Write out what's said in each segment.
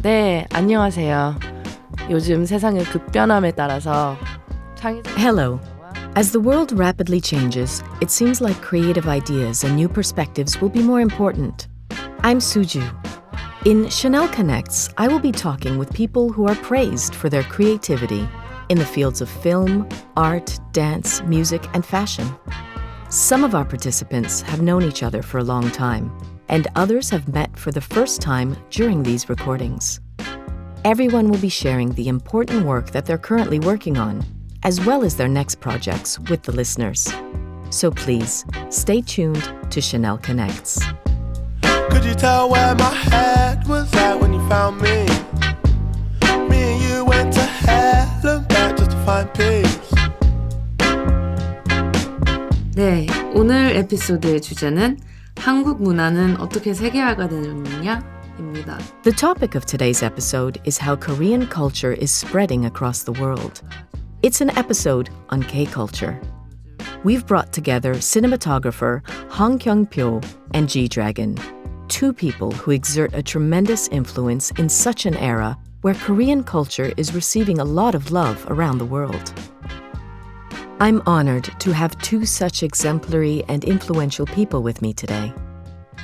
네, 안녕하세요. 요즘 세상의 급변함에 따라서 Hello. As the world rapidly changes, it seems like creative ideas and new perspectives will be more important. I'm Soo Joo. In Chanel Connects, I will be talking with people who are praised for their creativity in the fields of film, art, dance, music, and fashion. Some of our participants have known each other for a long time, and others have met for the first time during these recordings. Everyone will be sharing the important work that they're currently working on, as well as their next projects with the listeners. So please, stay tuned to Chanel Connects. Could you tell where my head was at when you found me? Me and you went to hell and back just to find peace. 네, 오늘 에피소드의 주제는 한국 문화는 어떻게 세계화가 되느냐입니다. The topic of today's episode is how Korean culture is spreading across the world. It's an episode on K-culture. We've brought together cinematographer Hong Kyung-pyo and G-Dragon, two people who exert a tremendous influence in such an era where Korean culture is receiving a lot of love around the world. I'm honored to have two such exemplary and influential people with me today.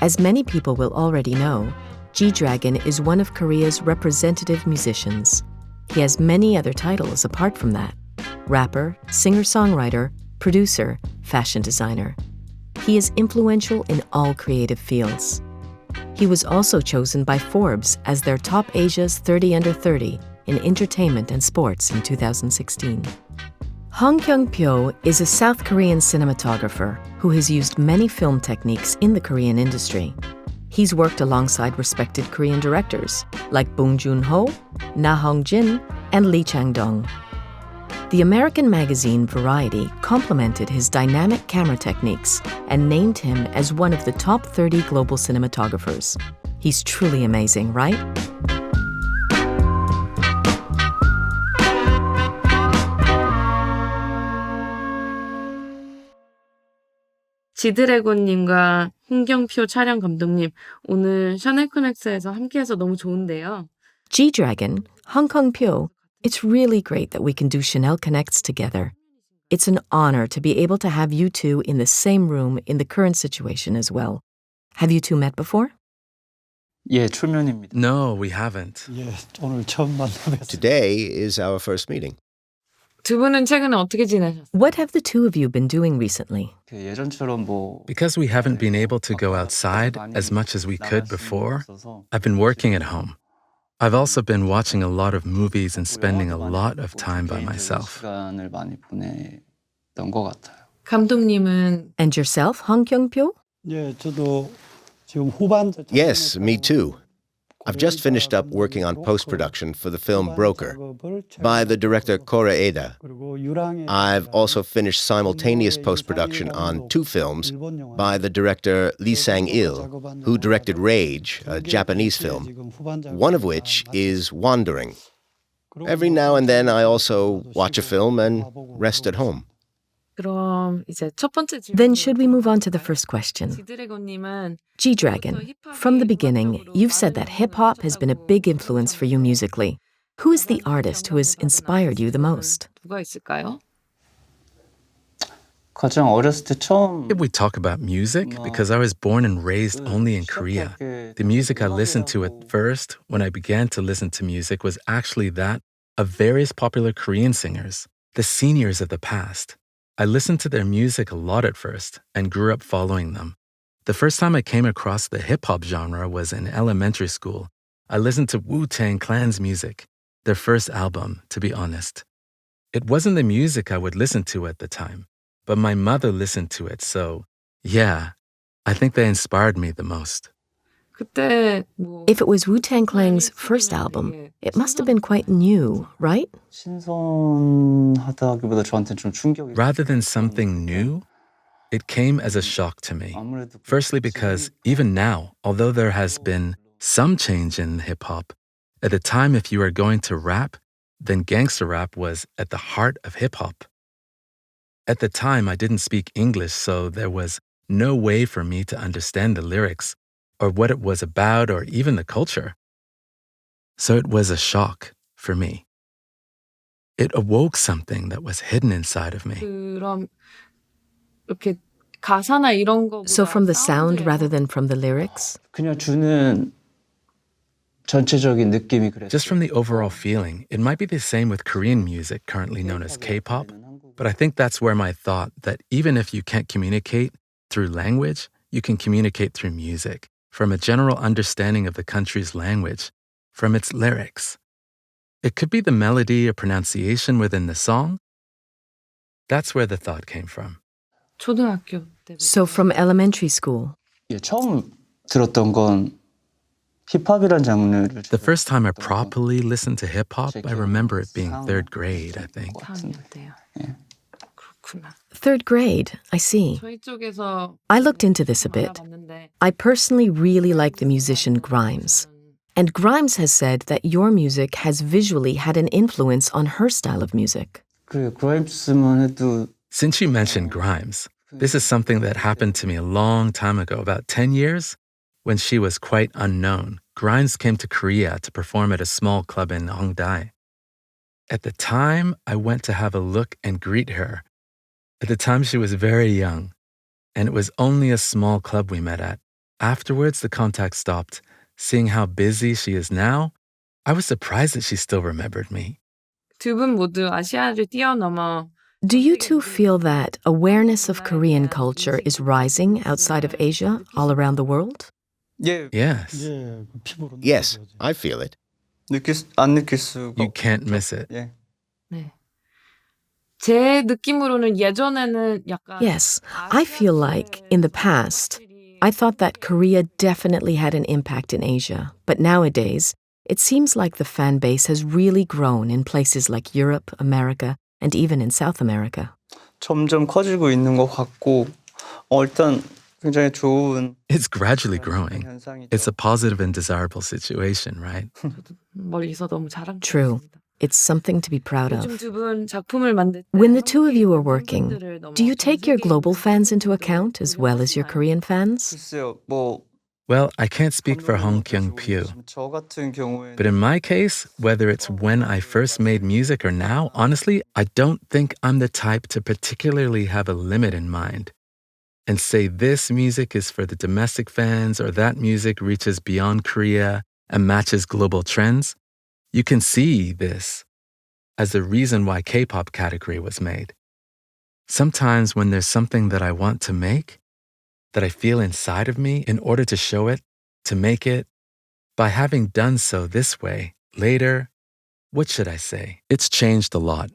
As many people will already know, G-Dragon is one of Korea's representative musicians. He has many other titles apart from that: rapper, singer-songwriter, producer, fashion designer. He is influential in all creative fields. He was also chosen by Forbes as their top Asia's 30 under 30 in entertainment and sports in 2016. Hong Kyung-pyo is a South Korean cinematographer who has used many film techniques in the Korean industry. He's worked alongside respected Korean directors like Bong Joon-ho, Na Hong-jin, and Lee Chang-dong. The American magazine Variety complimented his dynamic camera techniques and named him as one of the top 30 global cinematographers. He's truly amazing, right? 지드래곤님과 홍경표 촬영 감독님, 오늘 샤넬 커넥스에서 함께해서 너무 좋은데요. G-Dragon, Hong Kyung-pyo, it's really great that we can do Chanel Connects together. It's an honor to be able to have you two in the same room in the current situation as well. Have you two met before? 예, 초면입니다. No, we haven't. 예, 오늘 처음 만나뵙습니다. Today is our first meeting. 두 분은 최근에 어떻게 지내셨어요? What have the two of you been doing recently? 예전처럼 Because we haven't been able to go outside as much as we could before, I've been working at home. I've also been watching a lot of movies and spending a lot of time by myself. 시간을 많이 보냈던 것 같아요. 감독님은 And yourself, Hong Kyung-pyo? 예, 저도 지금 후반 Yes, me too. I've just finished up working on post-production for the film Broker by the director Koreeda. I've also finished simultaneous post-production on two films by the director Lee Sang-il, who directed Rage, a Japanese film, one of which is Wandering. Every now and then I also watch a film and rest at home. 그럼 이제 첫 번째 질문. Then should we move on to the first question? 지드래곤님은 G-Dragon, from the beginning, you've said that hip-hop has been a big influence for you musically. Who is the artist who has inspired you the most? 누가 있을까요? 가장 어렸을 때 처음 If we talk about music, because I was born and raised only in Korea, the music I listened to at first when I began to listen to music was actually that of various popular Korean singers, the seniors of the past. I listened to their music a lot at first and grew up following them. The first time I came across the hip-hop genre was in elementary school. I listened to Wu-Tang Clan's music, their first album, to be honest. It wasn't the music I would listen to at the time, but my mother listened to it, so yeah, I think they inspired me the most. 그때 뭐 If it was Wu-Tang Clan's first album, it must have been quite new, right? 신선하다기보다 저한테는 좀 충격이 Rather than something new, it came as a shock to me. Firstly, because even now, although there has been some change in hip-hop, at the time if you were going to rap, then gangster rap was at the heart of hip-hop. At the time, I didn't speak English, so there was no way for me to understand the lyrics or what it was about or even the culture. So it was a shock for me. It awoke something that was hidden inside of me. 그럼 이렇게 가사나 이런 거보다 So from the sound 사운드예요. rather than from the lyrics? 그냥 주는 전체적인 느낌이 그랬어요. Just from the overall feeling, it might be the same with Korean music, currently known as K-pop, but I think that's where my thought that even if you can't communicate through language, you can communicate through music, from a general understanding of the country's language, from its lyrics. It could be the melody or pronunciation within the song. That's where the thought came from. 초등학교 때부터. So from elementary school. 예, 처음 들었던 건 힙합이란 장르를 The first time I properly listened to hip-hop, I remember it being third grade, I think. 4학년 때요. 그렇구나. Third grade, I see. 저희 쪽에서 I looked into this a bit. 알아봤는데 I personally really like the musician Grimes. And Grimes has said that your music has visually had an influence on her style of music. 그 그라임스만 해도 Since you mentioned Grimes, this is something that happened to me a long time ago, about 10 years, when she was quite unknown. Grimes came to Korea to perform at a small club in Hongdae. At the time, I went to have a look and greet her. At the time, she was very young, and it was only a small club we met at. Afterwards, the contact stopped. Seeing how busy she is now, I was surprised that she still remembered me. 두 분 모두 아시아를 뛰어넘어 Do you two feel that awareness of Korean culture is rising outside of Asia, all around the world? 예, Yes, Yes, I feel it. 안 느낄 수가 you can't miss it. 예. 네. 제 느낌으로는 예전에는 약간 Yes, I feel like in the past, I thought that Korea definitely had an impact in Asia. But nowadays, it seems like the fan base has really grown in places like Europe, America, and even in South America. 점점 커지고 있는 것 같고 일단 굉장히 좋은 It's gradually growing. 현상이죠. It's a positive and desirable situation, right? 멀리서 너무 자랑스럽습니다. True. It's something to be proud 요즘 of. 두 분 작품을 만들 때 When the two of you are 한국에 working, 있는 팬들을 너무 do you take your 전 세계에 global 있는 fans into 팬분들을 account as well as your 고려하시나요? Korean fans? 글쎄요, 뭐 Well, I can't speak for Hong Kyung-pyo, 저 같은 경우에는 but in my case, whether it's when I first made music or now, honestly, I don't think I'm the type to particularly have a limit in mind and say this music is for the domestic fans or that music reaches beyond Korea and matches global trends. You can see this as the reason why K-pop category was made. Sometimes when there's something that I want to make, that I feel inside of me in order to show it, to make it, by having done so this way, later, what should I say? It's changed a lot.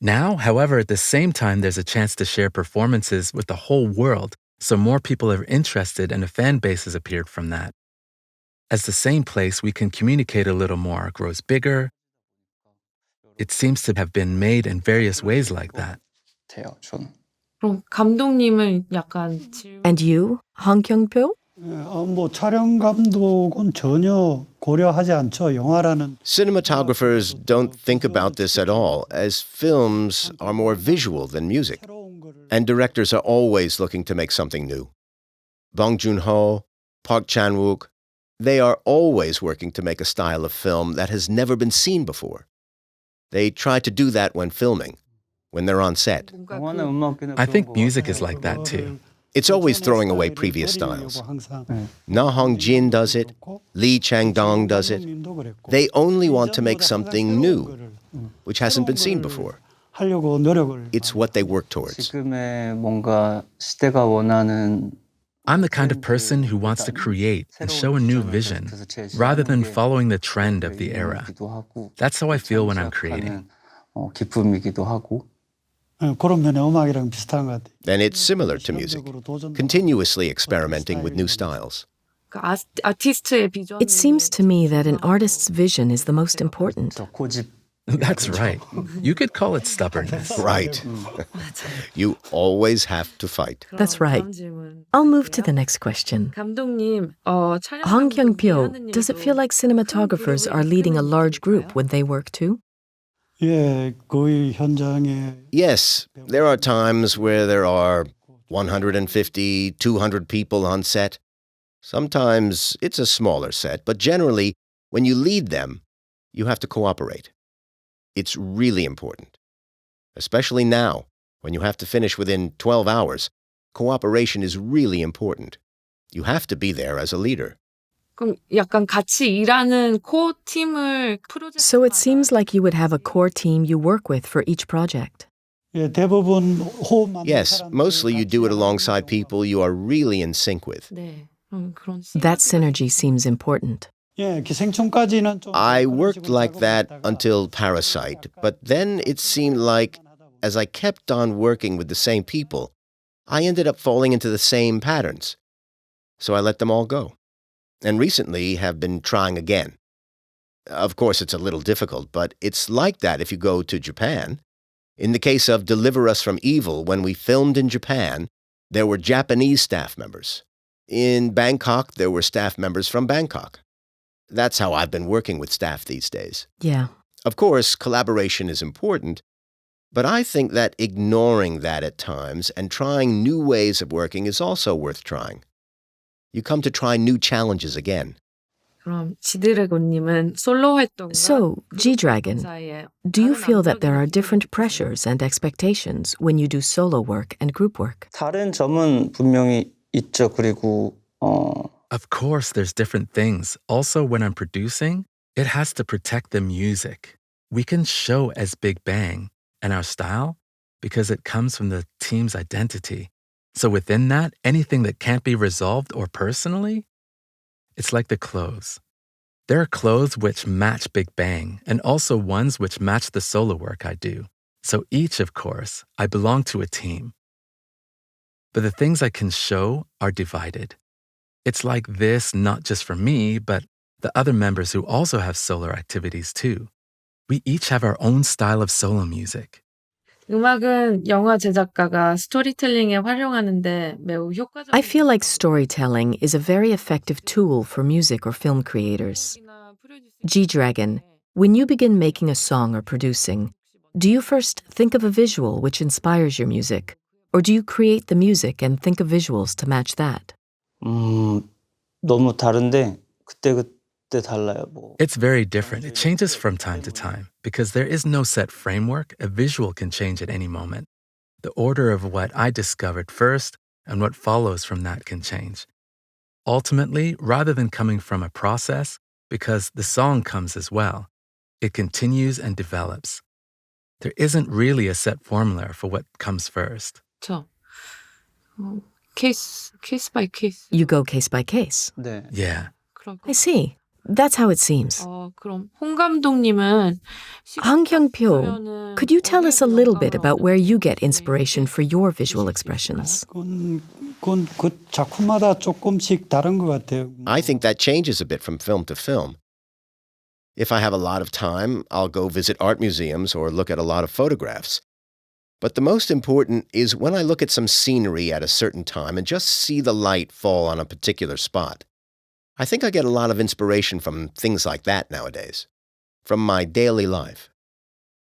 Now, however, at the same time, there's a chance to share performances with the whole world, so more people are interested and a fan base has appeared from that. As the same place, we can communicate a little more, grows bigger. It seems to have been made in various ways like that. 돼요, 저는. 그럼 감독님은 약간 And you, Hong Kyung-pyo? 뭐 촬영 감독은 전혀 고려하지 않죠. 영화라는 Cinematographers don't think about this at all, as films are more visual than music. 새로운 거를 And directors are always looking to make something new. Bong Joon-ho, Park Chan-wook, they are always working to make a style of film that has never been seen before. They try to do that when filming, when they're on set. 뭔가 영화나 그 음악에는 I 그런 think 거 music 같아요. is like that too. It's always throwing away 스타일을 previous 버리려고 styles. 항상 Na Hong-jin does it, Lee Chang-dong does it. 감독님도 그랬고. They only want to make 이전보다 항상 something 새로운 new, 거를, which hasn't been seen 새로운 before. 거를 하려고 노력을 It's what they work towards. 지금의 뭔가 시대가 원하는 I'm the kind of person who wants to create and show a new vision rather than following the trend of the era. That's how I feel when I'm creating. 기쁨이기도 하고 그런 면에 음악이랑 비슷한 것 같아요. And it's similar to music, 실험적으로 도전도 continuously experimenting with new styles. 그 아티스트의 비전. It seems to me that an artist's vision is the most important. 저 고집 That's right. You could call it stubbornness. Right. You always have to fight. That's right. 다음 질문. I'll move to the next question. 감독님, 촬영 Hong 감독이 Kyung-pyo, 하는 does it 일도 feel like cinematographers are leading a large group when they work too? 예, 거의 현장에 Yes, there are times where there are 150, 200 people on set. Sometimes it's a smaller set, but generally, When you lead them, you have to cooperate. It's really important. Especially now, when you have to finish within 12 hours, cooperation is really important. You have to be there as a leader. 그럼 약간 같이 일하는 코어 팀을 So it seems like you would have a core team you work with for each project. 예, 대부분 호흡 맞는 Yes, 사람들 mostly you do it 같이 alongside 하는 people you are really in sync with. 네. 그런 That synergy seems important. 예, 기생충까지는 좀 I 그런 worked 식으로 like that 작업을 하다가 until Parasite, but then it seemed like, as I kept on working with the same people, I ended up falling into the same patterns. So I let them all go. And recently have been trying again. Of course, it's a little difficult, but it's like that if you go to Japan. In the case of Deliver Us from Evil, when we filmed in Japan, there were Japanese staff members. In Bangkok, there were staff members from Bangkok. That's how I've been working with staff these days. Yeah. Of course, collaboration is important, but I think that ignoring that at times and trying new ways of working is also worth trying. You come to try new challenges again. 그럼 지드래곤님은 솔로 활동과 So, G-Dragon, 사이에 do you 다른 feel that there are 안정적인 different 기준이 pressures and expectations when you do solo work and group work? 다른 점은 분명히 있죠. 그리고 Of course, there's different things. Also, when I'm producing, it has to protect the music. We can show as Big Bang and our style because it comes from the team's identity. So within that, anything that can't be resolved or personally, it's like the clothes. There are clothes which match Big Bang and also ones which match the solo work I do. So each, of course, I belong to a team. But the things I can show are divided. It's like this not just for me, but the other members who also have solo activities too. We each have our own style of solo music. 음악은 영화 제작가가 스토리텔링에 활용하는데 매우 효과적인 I feel like storytelling is a very effective tool for music or film creators. G-Dragon, when you begin making a song or producing, do you first think of a visual which inspires your music? Or do you create the music and think of visuals to match that? 너무 다른데 그때 달라요. It's very different. It changes from time to time because there is no set framework. A visual can change at any moment. The order of what I discovered first and what follows from that can change. Ultimately, rather than coming from a process, because the song comes as well, it continues and develops. There isn't really a set formula for what comes first. 그렇죠. 케이스 바이 케이스. You go case by case. 네. Yeah. I see. That's how it seems. 그럼 홍 감독님은 Hong Kyung-pyo, could you tell us a little bit about where you get inspiration for your visual expressions? 그건 그 작품마다 조금씩 다른 것 같아요. I think that changes a bit from film to film. If I have a lot of time, I'll go visit art museums or look at a lot of photographs. But the most important is when I look at some scenery at a certain time and just see the light fall on a particular spot. I think I get a lot of inspiration from things like that nowadays, from my daily life,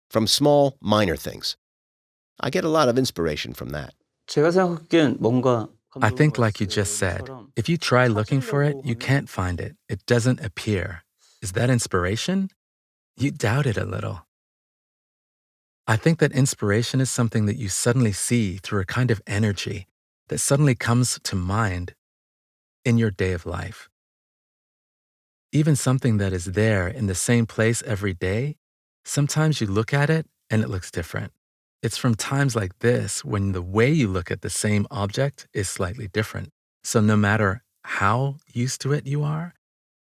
from small, minor things. I get a lot of inspiration from that. 제가 생각하기엔 뭔가 I think, like you just said, if you try looking for it, you can't find it. It doesn't appear. Is that inspiration? You doubt it a little. I think that inspiration is something that you suddenly see through a kind of energy that suddenly comes to mind in your day of life. Even something that is there in the same place every day, sometimes you look at it and it looks different. It's from times like this when the way you look at the same object is slightly different. So no matter how used to it you are,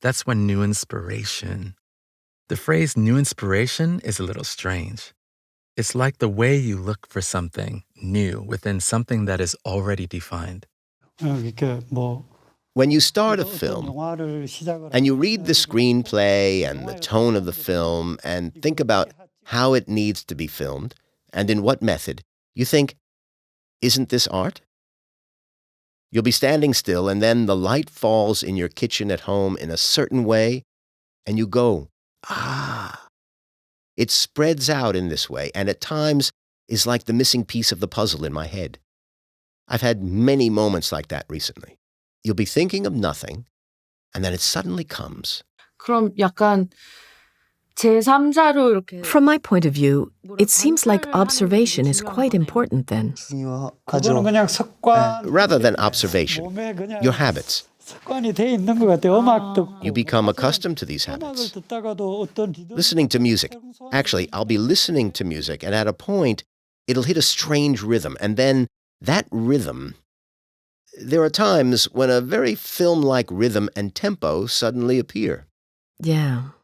that's when new inspiration. The phrase new inspiration is a little strange. It's like the way you look for something new within something that is already defined. 그러니까 When you start a 어떤 film, 영화를 시작을 and you read the screenplay and the tone of the film and think about how it needs to be filmed and in what method, you think, isn't this art? You'll be standing still and then the light falls in your kitchen at home in a certain way and you go, ah. It spreads out in this way and at times is like the missing piece of the puzzle in my head. I've had many moments like that recently. You'll be thinking of nothing, and then it suddenly comes. 그럼 약간 제3자로 이렇게 From my point of view, it seems like observation is quite important then. 그거는 그냥 습관. Rather than observation, 몸에 그냥 your habits. 습관이 돼 있는 것 같아요. 음악 듣고. You become accustomed to these habits. 음악을 듣다가도 어떤 리듬. Listening to music. Actually, I'll be listening to music, and at a point, it'll hit a strange rhythm. And then that rhythm, there are times when a very film-like rhythm and tempo suddenly appear. Yeah.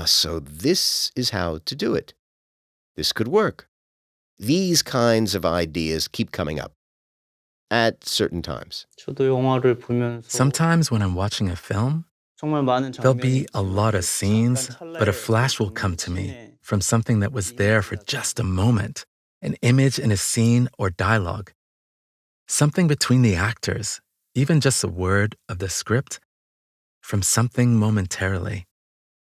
So this is how to do it. This could work. These kinds of ideas keep coming up at certain times. 저도 영화를 보면서 Sometimes when I'm watching a film, 정말 많은 there'll 장면이 be a lot of 있지만 scenes, 잠깐 but a 찰나의 flash will 어떤 come to me 씬에 from something that was there for just a moment, an image in a scene or dialogue. Something between the actors, even just a word of the script, from something momentarily.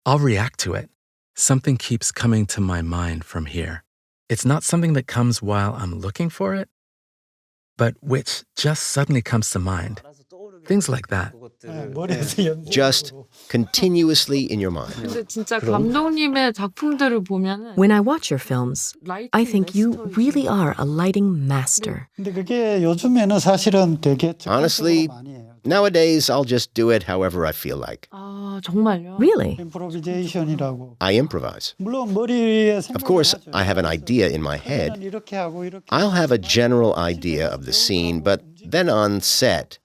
I'll react to it. Something keeps coming to my mind from here. It's not something that comes while I'm looking for it, but which just suddenly comes to mind. Things like that. 네, 머리에서 연습. Just continuously in your mind. 근데 진짜 감독님의 작품들을 보면은 When I watch your films, I think you really are a lighting master. 근데 그게 요즘에는 사실은 되게 Honestly, 적극적으로 많이 해요. Nowadays, I'll just do it however I feel like. 아, 정말요? Really? improvisation이라고. I improvise. 물론 머리에 Of 생각을 course, 하죠. I have an idea in my 그러면 head. 이렇게 하고 이렇게. I'll have a general idea of the scene, but then on set,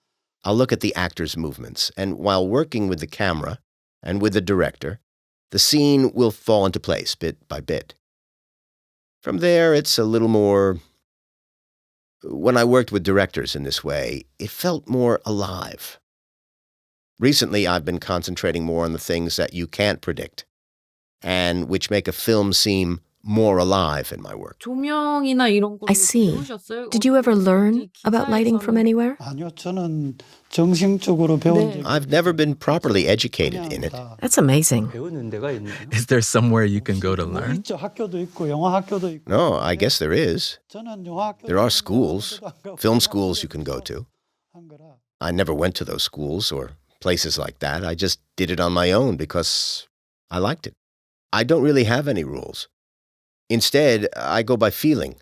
I'll look at the actors' movements, and while working with the camera and with the director, the scene will fall into place bit by bit. From there, it's a little more... When I worked with directors in this way, it felt more alive. Recently, I've been concentrating more on the things that you can't predict, and which make a film seem more alive in my work. 조명이나 이런 거 I see. 배우셨어요? Did you ever learn 어디 about lighting from 기사에서는 anywhere? 아니요, 저는 정식적으로 배운 적이 I've never been properly educated in it. 다. That's amazing. 배우는 데가 있나요? Is there somewhere you can go to 뭐 learn? 있죠. 학교도 있고 영화 학교도 있고. No, I guess there is. 저는 영화 학교 There are schools, film schools you can go to. 한 거라. I never went to those schools or places like that. I just did it on my own because I liked it. I don't really have any rules. Instead, I go by feeling,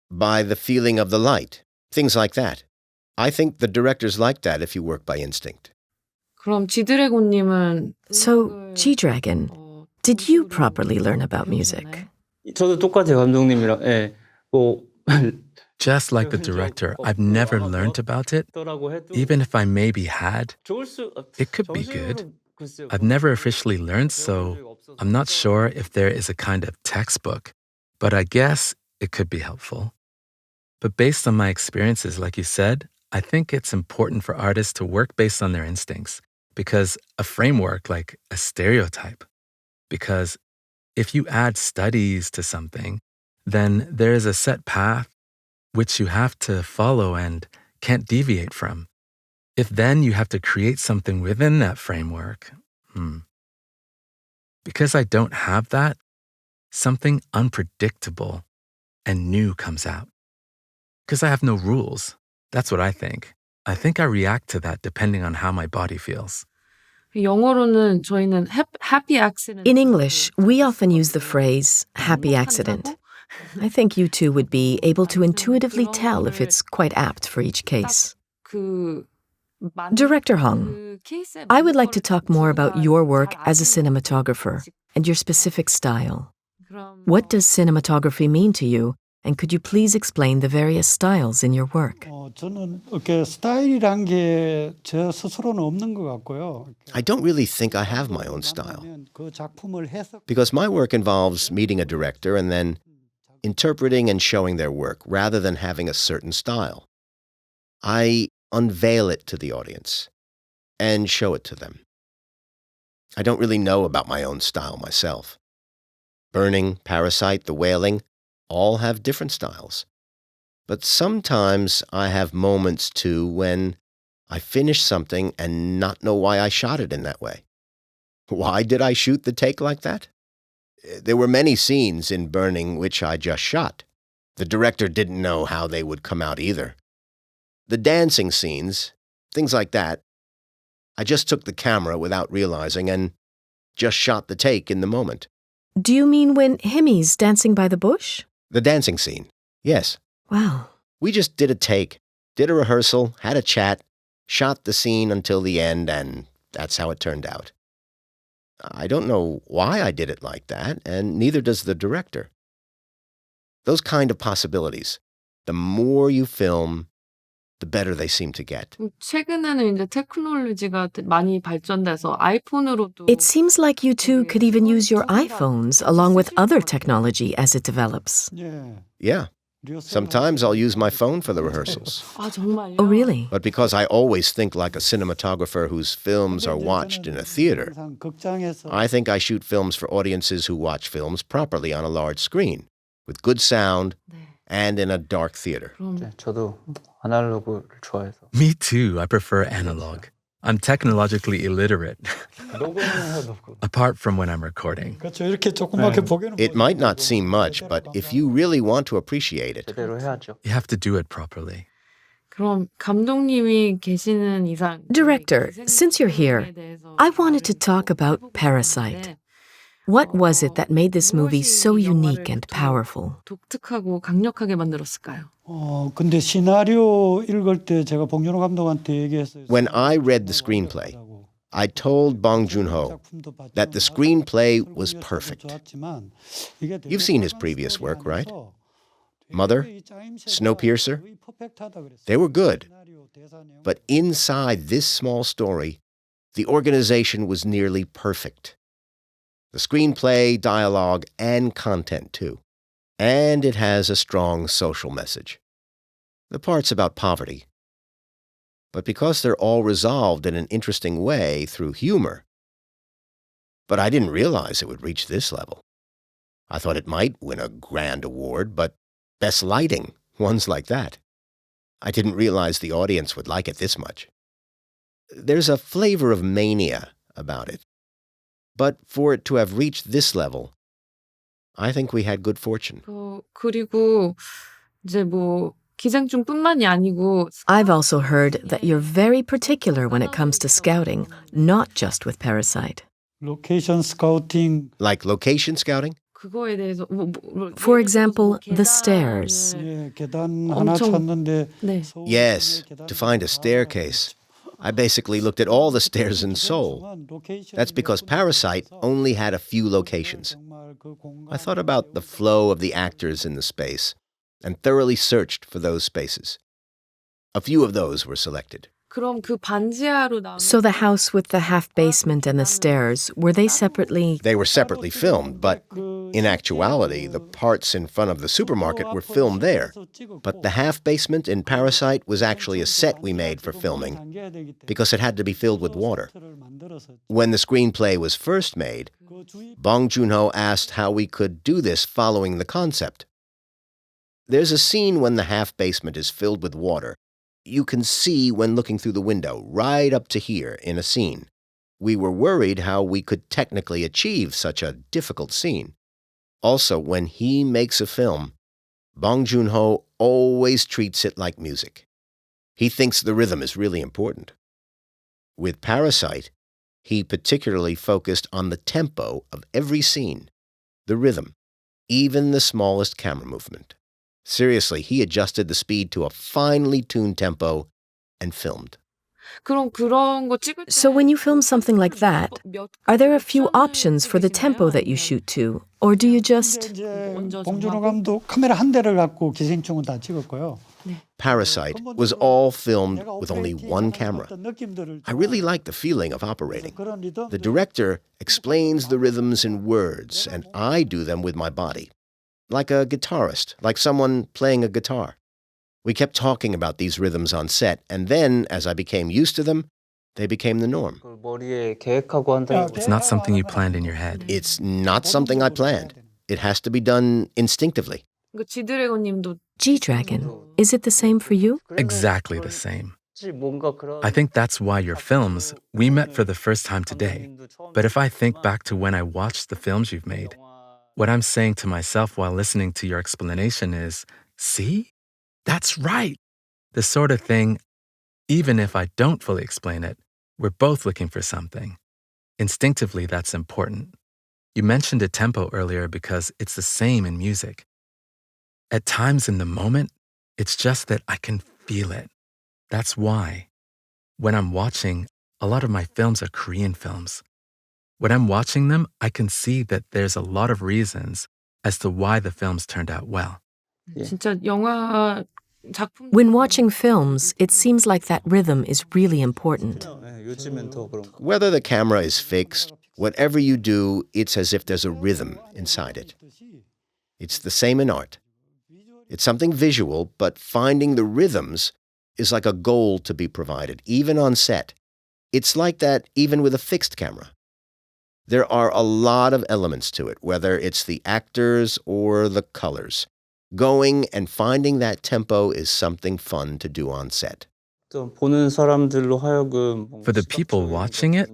by the feeling of the light, things like that. I think the directors like that if you work by instinct. 그럼 지드래곤님은 So, G-Dragon, did you properly learn about music? 저도 똑같아요, 감독님이랑. 예. 뭐 Just like the director, I've never learned about it. 있더라고 해도 Even if I maybe had, 좋을 수 it could be good. 정식으로 글쎄요. I've never officially learned, so I'm not sure if there is a kind of textbook, but I guess it could be helpful. But based on my experiences, like you said, I think it's important for artists to work based on their instincts, because a framework, like a stereotype, because if you add studies to something, then there is a set path which you have to follow and can't deviate from. If then you have to create something within that framework, because I don't have that, something unpredictable and new comes out. Because I have no rules. That's what I think. I think I react to that depending on how my body feels. 영어로는 저희는 happy accident. In English, we often use the phrase happy accident. I think you two would be able to intuitively tell if it's quite apt for each case. 그 Director Hong, 그 케이스에 I would like to 맞는 talk 거를 more about 지구가 your work 잘 as a 아시는 cinematographer and your specific style. 그럼 What does cinematography mean to you, and could you please explain the various styles in your work? 저는 이렇게 스타일이란 게 저 스스로는 없는 것 같고요. I don't really think I have my own style, 만나면 그 작품을 해석. because my work involves meeting a director and then interpreting and showing their work rather than having a certain style. I unveil it to the audience and show it to them. I don't really know about my own style myself. Burning, Parasite, The Wailing, all have different styles. But sometimes I have moments too when I finish something and not know why I shot it in that way. Why did I shoot the take like that? There were many scenes in Burning which I just shot. The director didn't know how they would come out either. The dancing scenes, things like that, I just took the camera without realizing and just shot the take in the moment. Do you mean when Himi's dancing by the bush? The dancing scene. Yes. Wow. We just did a take, did a rehearsal, had a chat, shot the scene until the end, and that's how it turned out. I don't know why I did it like that, and neither does the director. Those kind of possibilities, the more you film, the better they seem to get. 최근에는 이제 테크놀로지가 많이 발전돼서 아이폰으로도 It seems like you two could even use your iPhones along with other technology as it develops. 예. Yeah. Sometimes I'll use my phone for the rehearsals. 아, 정말요? Oh, really? But because I always think like a cinematographer whose films are watched in a theater, 항상 극장에서 I think I shoot films for audiences who watch films properly on a large screen, with good sound, and in a dark theater. 그럼 저도 아날로그를 좋아해서. Me too. I prefer analog. I'm technologically illiterate, apart from when I'm recording. 그렇죠. 이렇게 조그맣게 보기는 It might not seem much, but if you really want to appreciate it, 제대로 해야죠. You have to do it properly. 그럼 감독님이 계시는 이상 Director, since you're here, I wanted to talk about Parasite. What was it that made this movie so unique and powerful? 독특하고 강력하게 만들었을까요? 근데 시나리오 읽을 때 제가 봉준호 감독한테 얘기했어요. when I read the screenplay, I told Bong Joon-ho that the screenplay was perfect. You've seen his previous work, right? Mother, Snowpiercer, they were good. But inside this small story, the organization was nearly perfect. The screenplay, dialogue, and content, too. And it has a strong social message. The parts about poverty. But because they're all resolved in an interesting way through humor. But I didn't realize it would reach this level. I thought it might win a grand award, but best lighting, ones like that. I didn't realize the audience would like it this much. There's a flavor of mania about it. But for it to have reached this level, I think we had good fortune. 그리고 이제 뭐 기생충뿐만이 아니고 I've also heard that you're very particular when it comes to scouting, not just with Parasite. 로케이션 스카우팅 Like location scouting? 그거에 대해서 For example, the stairs. 예, 계단 하나 엄청- 찾는데 네. Yes, to find a staircase. I basically looked at all the stairs in Seoul. That's because Parasite only had a few locations. I thought about the flow of the actors in the space and thoroughly searched for those spaces. A few of those were selected. 그럼 그 반지하로 나오는 So the house with the half basement and the stairs, were they separately? They were separately filmed, but in actuality, the parts in front of the supermarket were filmed there. But the half basement in Parasite was actually a set we made for filming because it had to be filled with water. When the screenplay was first made, Bong Joon-ho asked how we could do this following the concept. There's a scene when the half basement is filled with water. You can see when looking through the window, right up to here in a scene. We were worried how we could technically achieve such a difficult scene. Also, when he makes a film, Bong Joon-ho always treats it like music. He thinks the rhythm is really important. With Parasite, he particularly focused on the tempo of every scene, the rhythm, even the smallest camera movement. Seriously, he adjusted the speed to a finely tuned tempo and filmed. 그럼 그런 거 찍을 때 So when you film something like that, are there a few options for the tempo that you shoot to? Or do you just... 이제 봉준호 감독 카메라 한 대를 갖고 기생충은 다 찍었고요. Parasite was all filmed with only one camera. I really like the feeling of operating. The director explains the rhythms in words, and I do them with my body. Like a guitarist, like someone playing a guitar. We kept talking about these rhythms on set, and then, as I became used to them, they became the norm. 머리에 계획하고 한다는 It's not something you planned in your head. It's not something I planned. It has to be done instinctively. 그 지드래곤님도 G-Dragon, is it the same for you? Exactly the same. 뭔가 그런 I think that's why your films, we met for the first time today. But if I think back to when I watched the films you've made, what I'm saying to myself while listening to your explanation is, see? That's right. The sort of thing, even if I don't fully explain it, we're both looking for something. Instinctively, that's important. You mentioned a tempo earlier because it's the same in music. At times in the moment, it's just that I can feel it. That's why, when I'm watching, a lot of my films are Korean films. When I'm watching them, I can see that there's a lot of reasons as to why the films turned out well. 진짜 영화 작품 When watching films, it seems like that rhythm is really important. 요즘엔 더 그런 거. Whether the camera is fixed, whatever you do, it's as if there's a rhythm inside it. It's the same in art. It's something visual, but finding the rhythms is like a goal to be provided, even on set. It's like that even with a fixed camera. There are a lot of elements to it, whether it's the actors or the colors. Going and finding that tempo is something fun to do on set. 보는 사람들로 하여금 For the people watching it,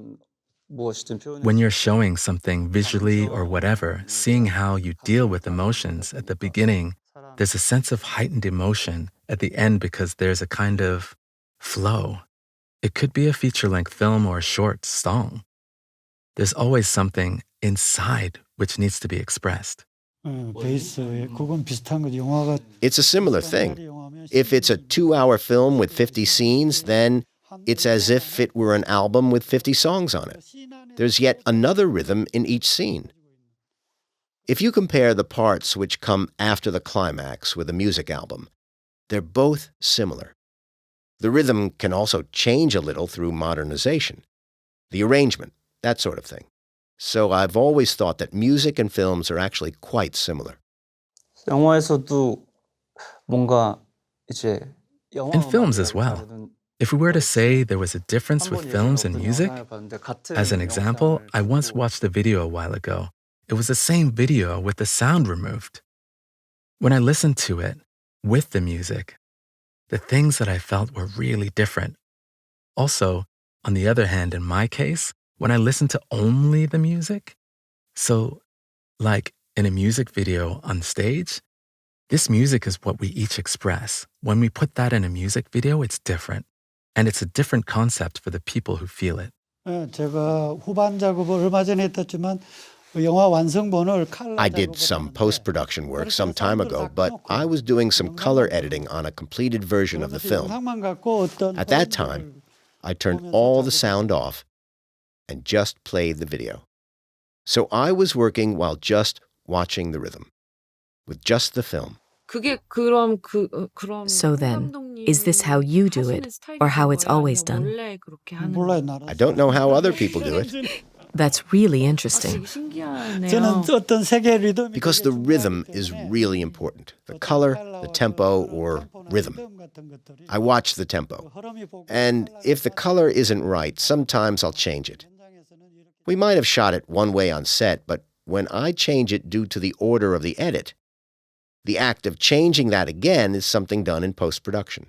when you're showing something visually or whatever, seeing how you deal with emotions at the beginning, there's a sense of heightened emotion at the end because there's a kind of flow. It could be a feature-length film or a short song. There's always something inside which needs to be expressed. 베이스에 그건 비슷한 거지. 영화가 It's a similar thing. If it's a 2-hour film with 50 scenes, then it's as if it were an album with 50 songs on it. There's yet another rhythm in each scene. If you compare the parts which come after the climax with a music album, they're both similar. The rhythm can also change a little through modernization, the arrangement, that sort of thing. So I've always thought that music and films are actually quite similar. 영화에서도 뭔가 이제 In films as well. If we were to say there was a difference with films and music, as an example, I once watched a video a while ago. It was the same video with the sound removed. When I listened to it with the music, the things that I felt were really different. Also, on the other hand, in my case, when I listened to only the music, so like in a music video on stage, this music is what we each express. When we put that in a music video, it's different. And it's a different concept for the people who feel it. 제가 후반 작업을 얼마 전에 했었지만 영화 완성본을 칼라 I did some post-production work some time ago, but I was doing some color editing on a completed version of the film. At that time, I turned all the sound off and just played the video. So I was working while just watching the rhythm, with just the film. 그게 그럼 So then, is this how you do it, or how it's always done? 원래 그렇게 하는 몰라요. I don't know how other people do it, That's really interesting. 되게 신기하네요. 저는 어떤 색의 리듬이 because the rhythm is really important. The color, the tempo, or rhythm. I watch the tempo. And if the color isn't right, sometimes I'll change it. We might have shot it one way on set, but when I change it due to the order of the edit, the act of changing that again is something done in post-production.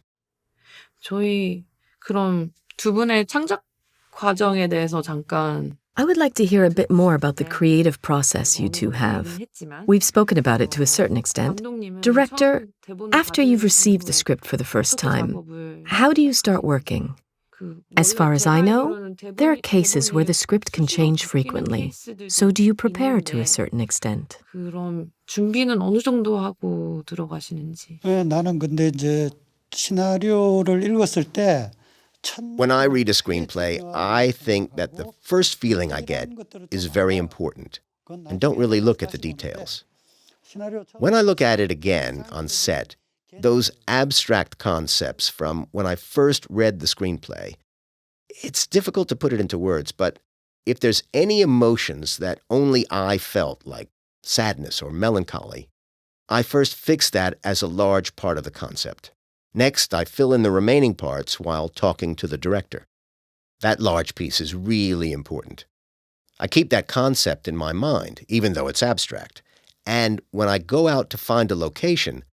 저희 그럼 두 분의 창작 과정에 대해서 잠깐 I would like to hear a bit more about the creative process you two have. We've spoken about it to a certain extent. Director, after you've received the script for the first time, how do you start working? As far as I know, there are cases where the script can change frequently. So do you prepare to a certain extent? 그럼 준비는 어느 정도 하고 들어가시는지. 나는 근데 이제 시나리오를 읽었을 때 When I read a screenplay, I think that the first feeling I get is very important and don't really look at the details. When I look at it again on set, those abstract concepts from when I first read the screenplay, it's difficult to put it into words, but if there's any emotions that only I felt, like sadness or melancholy, I first fix that as a large part of the concept. Next, I fill in the remaining parts while talking to the director. That large piece is really important. I keep that concept in my mind, even though it's abstract. And when I go out to find a location,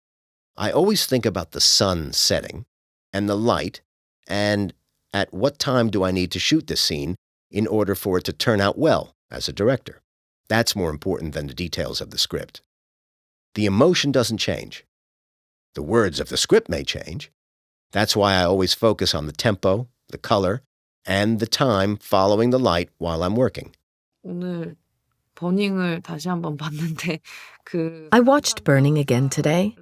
I always think about the sun setting and the light and at what time do I need to shoot this scene in order for it to turn out well as a director. That's more important than the details of the script. The emotion doesn't change. The words of the script may change. That's why I always focus on the tempo, the color, and the time following the light while I'm working. 오늘 버닝을 다시 한번 봤는데 I watched Burning again today.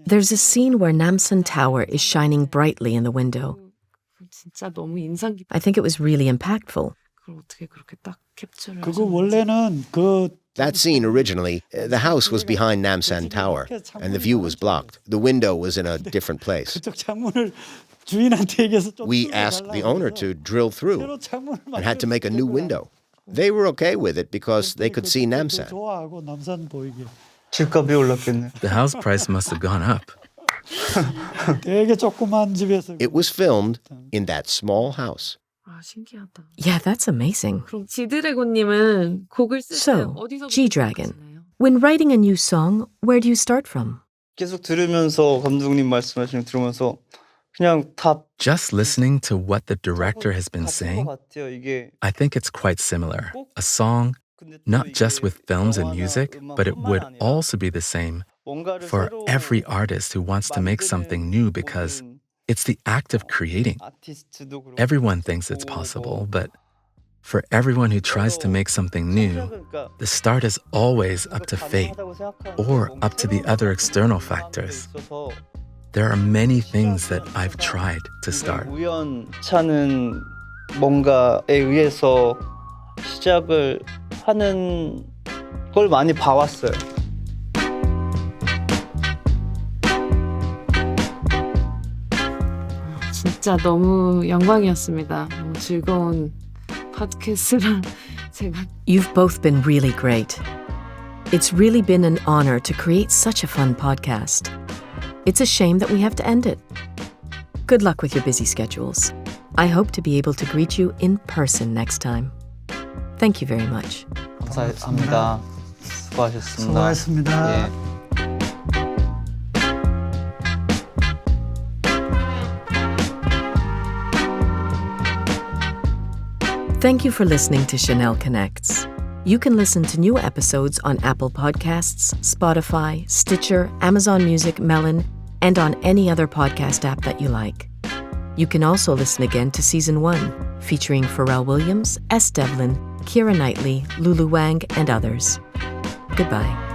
There's a scene where Namsan Tower is shining brightly in the window. 진짜 너무 인상 깊. I think it was really impactful. 그걸 어떻게 그렇게 딱 캡처를 그거 하셨는지. 원래는 그 That scene originally, the house was behind Namsan Tower, and the view was blocked. The window was in a different place. 그쪽 창문을 주인한테 얘기해서 좀 We 뚫어달라고 asked the owner to 그래서 drill through 새로 창문을 and had to make a 만들어서 new 뚫은 거야. window. They were okay with it because they could see 그때 Namsan. 좋아하고 남산 보이게. 집값이 올랐겠네. The house price must have gone up. 되게 조그만 집에서. It was filmed in that small house. 아 신기하다. Yeah, that's amazing. 그럼 지드래곤님은 곡을 쓸 때 So, 어디서부터 G-Dragon. 시작하시나요? When writing a new song, where do you start from? 계속 들으면서 감독님 말씀하시는 거 들으면서 그냥 다 Just listening to what the director has been 같은 saying, 것 같아요. 이게 I think it's quite similar. A song, 근데 또 not 이게 just with films and 영화나 music, but it would 음악뿐만 아니라 also be the same 뭔가를 for 새로 every artist who wants to make something new because 모든 it's the act of creating. 아티스트도 그렇고 Everyone thinks it's possible, but for everyone who tries to make something new, 그러니까 the start is always up to fate 가능하다고 생각하는 or 뭔가 up to the 새로운 other external 마음들이 factors. 있어서 There are many things that I've tried to start. 우연찮은 뭔가에 의해서 시작을 하는 걸 많이 봐왔어요. 진짜 너무 영광이었습니다. 너무 즐거운 팟캐스트랑 제가 You've both been really great. It's really been an honor to create such a fun podcast. It's a shame that we have to end it. Good luck with your busy schedules. I hope to be able to greet you in person next time. Thank you very much. 감사합니다. 수고하셨습니다. 수고하셨습니다. 예. Thank you for listening to Chanel Connects. You can listen to new episodes on Apple Podcasts, Spotify, Stitcher, Amazon Music, Melon, and on any other podcast app that you like. You can also listen again to Season 1, featuring Pharrell Williams, S. Devlin, Keira Knightley, Lulu Wang, and others. Goodbye.